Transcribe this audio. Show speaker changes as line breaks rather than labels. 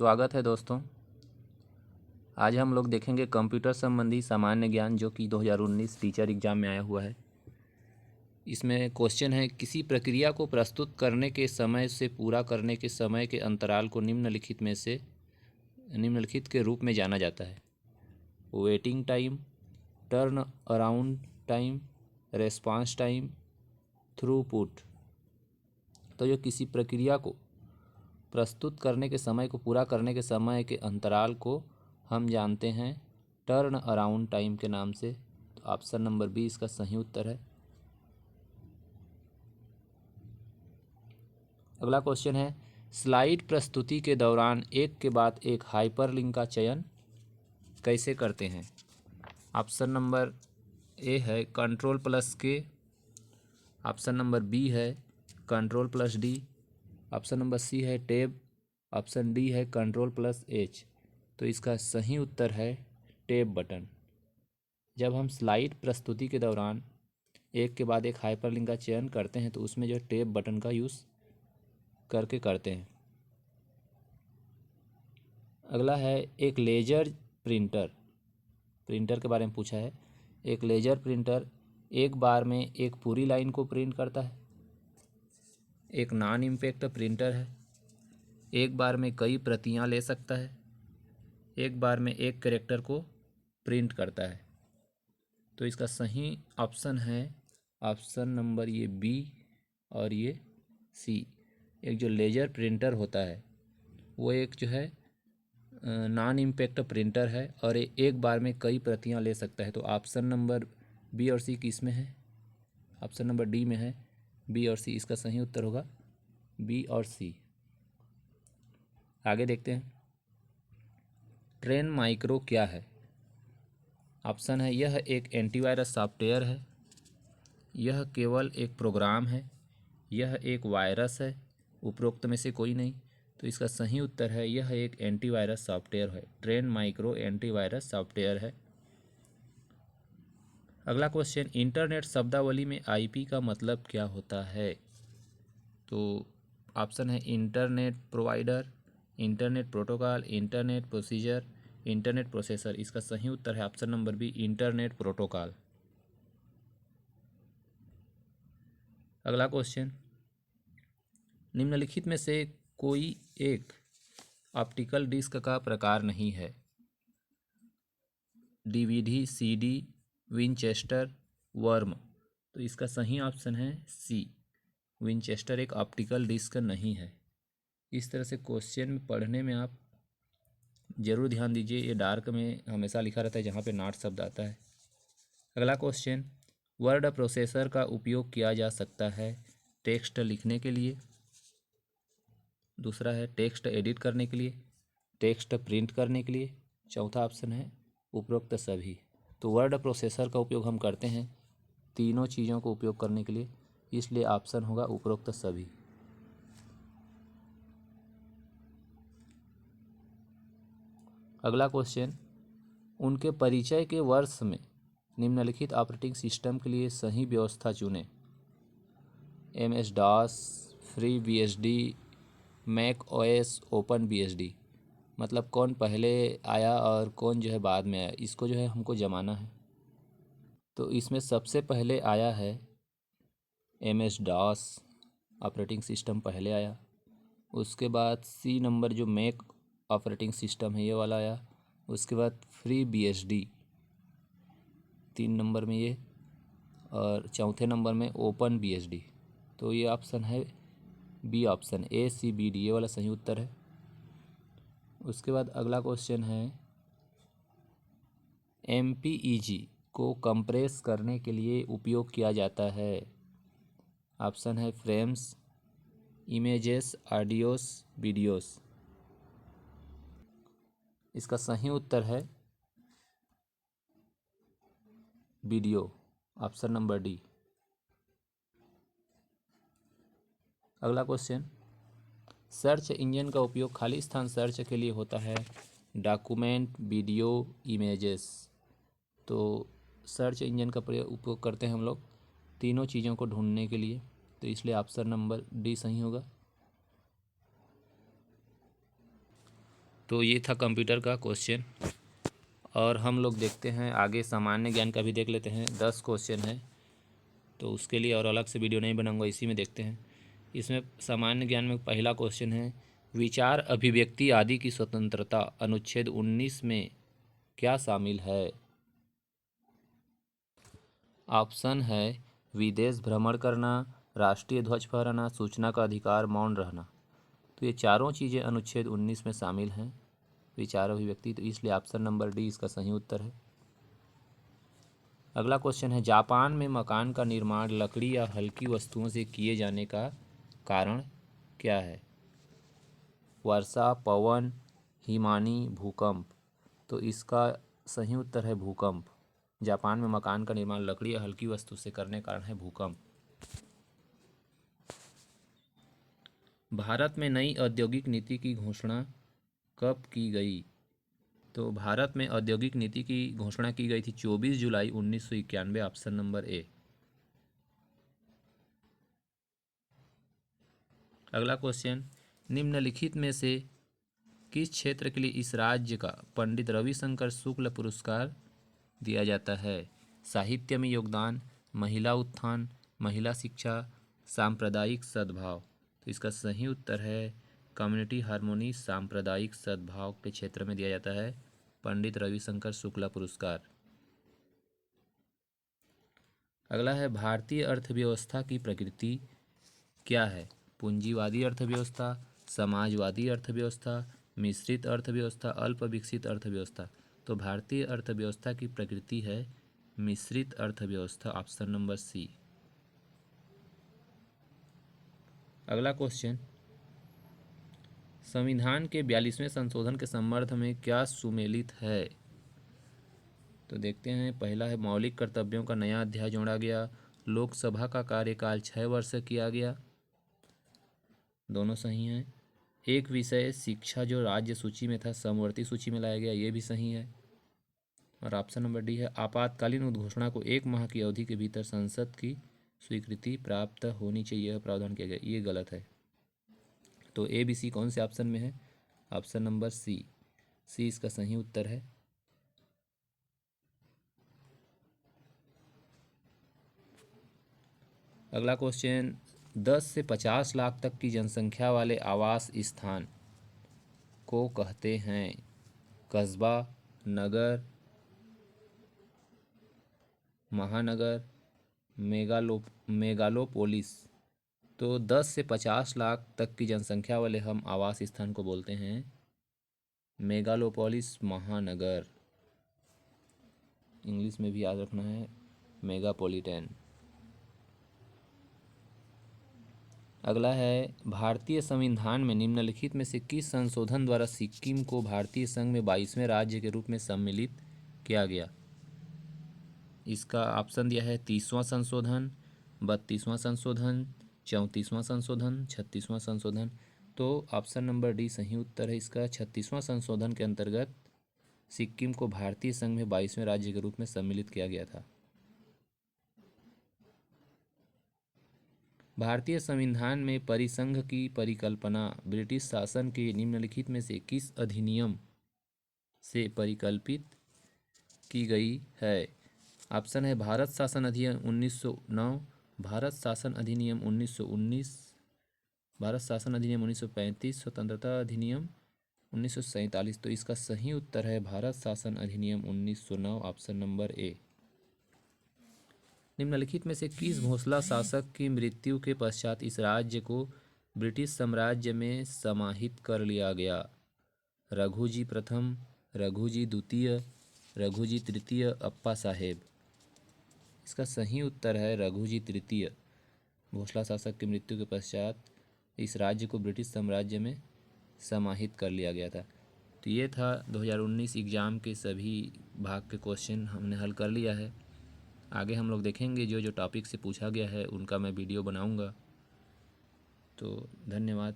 स्वागत है दोस्तों। आज हम लोग देखेंगे कंप्यूटर संबंधी सामान्य ज्ञान जो कि 2019 टीचर एग्ज़ाम में आया हुआ है। इसमें क्वेश्चन है, किसी प्रक्रिया को प्रस्तुत करने के समय से पूरा करने के समय के अंतराल को निम्नलिखित के रूप में जाना जाता है। Waiting time, turn around time, response time, throughput. तो जो किसी प्रक्रिया को प्रस्तुत करने के समय को पूरा करने के समय के अंतराल को हम जानते हैं टर्न अराउंड टाइम के नाम से। तो ऑप्शन नंबर बी इसका सही उत्तर है। अगला क्वेश्चन है, स्लाइड प्रस्तुति के दौरान एक के बाद एक हाइपरलिंक का चयन कैसे करते हैं। ऑप्शन नंबर ए है Ctrl+K, ऑप्शन नंबर बी है Ctrl+D, ऑप्शन नंबर सी है टैब, ऑप्शन डी है Ctrl+H। तो इसका सही उत्तर है टैब बटन। जब हम स्लाइड प्रस्तुति के दौरान एक के बाद एक हाइपरलिंक का चयन करते हैं तो उसमें जो टैब बटन का यूज़ करके करते हैं। अगला है, एक लेजर प्रिंटर के बारे में पूछा है। एक लेजर प्रिंटर एक बार में एक पूरी लाइन को प्रिंट करता है। एक नॉन इम्पैक्ट प्रिंटर है, एक बार में कई प्रतियां ले सकता है, एक बार में एक कैरेक्टर को प्रिंट करता है। तो इसका सही ऑप्शन है ऑप्शन नंबर ये बी और ये सी। एक जो लेजर प्रिंटर होता है वो एक जो है नॉन इम्पैक्ट प्रिंटर है और एक बार में कई प्रतियां ले सकता है। तो ऑप्शन नंबर बी और सी किस में है? ऑप्शन नंबर डी में है, बी और सी। इसका सही उत्तर होगा बी और सी। आगे देखते हैं, ट्रेन माइक्रो क्या है? ऑप्शन है, यह एक एंटीवायरस सॉफ्टवेयर है, यह केवल एक प्रोग्राम है, यह एक वायरस है, उपरोक्त में से कोई नहीं। तो इसका सही उत्तर है यह एक एंटीवायरस सॉफ्टवेयर है। ट्रेन माइक्रो एंटीवायरस सॉफ्टवेयर है। अगला क्वेश्चन, इंटरनेट शब्दावली में आईपी का मतलब क्या होता है? तो ऑप्शन है internet provider, internet protocol, internet procedure, internet processor. इसका सही उत्तर है option number B, internet protocol. अगला क्वेश्चन, निम्नलिखित में से कोई एक ऑप्टिकल डिस्क का प्रकार नहीं है। DVD, CD, Winchester, worm. तो इसका सही ऑप्शन है सी, विनचेस्टर एक ऑप्टिकल डिस्क नहीं है। इस तरह से क्वेश्चन पढ़ने में आप ज़रूर ध्यान दीजिए। ये डार्क में हमेशा लिखा रहता है जहाँ पे नॉट शब्द आता है। अगला क्वेश्चन, वर्ड प्रोसेसर का उपयोग किया जा सकता है टेक्स्ट लिखने के लिए। दूसरा है टेक्स्ट एडिट करने के लिए, टेक्स्ट प्रिंट करने के लिए। चौथा ऑप्शन है उपरोक्त सभी। तो वर्ड प्रोसेसर का उपयोग हम करते हैं तीनों चीज़ों को उपयोग करने के लिए, इसलिए ऑप्शन होगा उपरोक्त सभी। अगला क्वेश्चन, उनके परिचय के वर्ष में निम्नलिखित ऑपरेटिंग सिस्टम के लिए सही व्यवस्था चुनें। MS DOS, free BSD, Mac OS, open BSD। मतलब कौन पहले आया और कौन जो है बाद में आया, इसको जो है हमको जमाना है। तो इसमें सबसे पहले आया है MS DOS ऑपरेटिंग सिस्टम पहले आया। उसके बाद सी नंबर जो मैक ऑपरेटिंग सिस्टम है ये वाला आया। उसके बाद फ्री BSD 3 नंबर में ये, और चौथे नंबर में ओपन BSD। तो ये ऑप्शन है बी, ऑप्शन ACBD, ये वाला सही उत्तर है। उसके बाद अगला क्वेश्चन है, MPEG को कंप्रेस करने के लिए उपयोग किया जाता है। ऑप्शन है फ्रेम्स, इमेजेस, ऑडियोस, वीडियोस। इसका सही उत्तर है वीडियो, ऑप्शन नंबर डी। अगला क्वेश्चन, सर्च इंजन का उपयोग खाली स्थान सर्च के लिए होता है डॉक्यूमेंट, वीडियो, इमेजेस। तो सर्च इंजन का उपयोग करते हैं हम लोग तीनों चीज़ों को ढूंढने के लिए, तो इसलिए ऑप्शन नंबर डी सही होगा। तो ये था कंप्यूटर का क्वेश्चन। और हम लोग देखते हैं आगे सामान्य ज्ञान का भी देख लेते हैं। 10 क्वेश्चन है, तो उसके लिए और अलग से वीडियो नहीं बनाऊंगा, इसी में देखते हैं। इसमें सामान्य ज्ञान में पहला क्वेश्चन है, विचार, अभिव्यक्ति आदि की स्वतंत्रता अनुच्छेद 19 में क्या शामिल है? ऑप्शन है विदेश भ्रमण करना, राष्ट्रीय ध्वज फहराना, सूचना का अधिकार, मौन रहना। तो ये चारों चीज़ें अनुच्छेद 19 में शामिल हैं, विचार, अभिव्यक्ति, तो इसलिए ऑप्शन नंबर डी इसका सही उत्तर है। अगला क्वेश्चन है, जापान में मकान का निर्माण लकड़ी या हल्की वस्तुओं से किए जाने का कारण क्या है? वर्षा, पवन, हिमानी, भूकंप। तो इसका सही उत्तर है भूकंप। जापान में मकान का निर्माण लकड़ी या हल्की वस्तु से करने का कारण है भूकंप। भारत में नई औद्योगिक नीति की घोषणा कब की गई? तो भारत में औद्योगिक नीति की घोषणा की गई थी 24 जुलाई 1991, ऑप्शन नंबर ए। अगला क्वेश्चन, निम्नलिखित में से किस क्षेत्र के लिए इस राज्य का पंडित रविशंकर शुक्ल पुरस्कार दिया जाता है? साहित्य में योगदान, महिला उत्थान, महिला शिक्षा, सांप्रदायिक सद्भाव। तो इसका सही उत्तर है कम्युनिटी हार्मोनी, सांप्रदायिक सद्भाव के क्षेत्र में दिया जाता है पंडित रविशंकर शुक्ला पुरस्कार। अगला है, भारतीय अर्थव्यवस्था की प्रकृति क्या है? पूंजीवादी अर्थव्यवस्था, समाजवादी अर्थव्यवस्था, मिश्रित अर्थव्यवस्था, अल्प विकसित अर्थव्यवस्था। तो भारतीय अर्थव्यवस्था की प्रकृति है मिश्रित अर्थव्यवस्था, ऑप्शन नंबर सी। अगला क्वेश्चन, संविधान के 42वें संशोधन के संदर्भ में क्या सुमेलित है? तो देखते हैं। पहला है, मौलिक कर्तव्यों का नया अध्याय जोड़ा गया, लोकसभा का कार्यकाल 6 वर्ष किया गया, दोनों सही हैं। एक विषय शिक्षा जो राज्य सूची में था समवर्ती सूची में लाया गया, ये भी सही है। और ऑप्शन नंबर डी है, आपातकालीन उद्घोषणा को 1 माह की अवधि के भीतर संसद की स्वीकृति प्राप्त होनी चाहिए, प्रावधान किया गया, ये गलत है। तो ए बी सी कौन से ऑप्शन में है? ऑप्शन नंबर सी, सी इसका सही उत्तर है। अगला क्वेश्चन, 10 से 50 लाख तक की जनसंख्या वाले आवास स्थान को कहते हैं? कस्बा, नगर, महानगर, मेगालोपोलिस। तो 10 से 50 लाख तक की जनसंख्या वाले हम आवास स्थान को बोलते हैं मेगालोपोलिस, महानगर। इंग्लिश में भी याद रखना है, मेगापोलिटन। अगला है, भारतीय संविधान में निम्नलिखित में से किस संशोधन द्वारा सिक्किम को भारतीय संघ में 22वें राज्य के रूप में सम्मिलित किया गया? इसका ऑप्शन दिया है 30वां संशोधन, 32वां संशोधन, 34वां संशोधन, 36वां संशोधन। तो ऑप्शन नंबर डी सही उत्तर है इसका। 36वां संशोधन के अंतर्गत सिक्किम को भारतीय संघ में 22वें राज्य के रूप में सम्मिलित किया गया था। भारतीय संविधान में परिसंघ की परिकल्पना ब्रिटिश शासन के निम्नलिखित में से किस अधिनियम से परिकल्पित की गई है? ऑप्शन है, भारत शासन अधिनियम 1909, भारत शासन अधिनियम 1919, भारत शासन अधिनियम 1935, स्वतंत्रता अधिनियम 1947। तो इसका सही उत्तर है भारत शासन अधिनियम 1909, ऑप्शन नंबर ए। निम्नलिखित में से किस घोषला शासक की मृत्यु के पश्चात इस राज्य को ब्रिटिश साम्राज्य में समाहित कर लिया गया? रघुजी प्रथम, रघुजी द्वितीय, रघुजी तृतीय, अप्पा साहेब। इसका सही उत्तर है रघुजी तृतीय। घोषला शासक की मृत्यु के पश्चात इस राज्य को ब्रिटिश साम्राज्य में समाहित कर लिया गया था। तो ये था 2019 एग्ज़ाम के सभी भाग के क्वेश्चन हमने हल कर लिया है। आगे हम लोग देखेंगे जो जो टॉपिक से पूछा गया है उनका मैं वीडियो बनाऊंगा। तो धन्यवाद।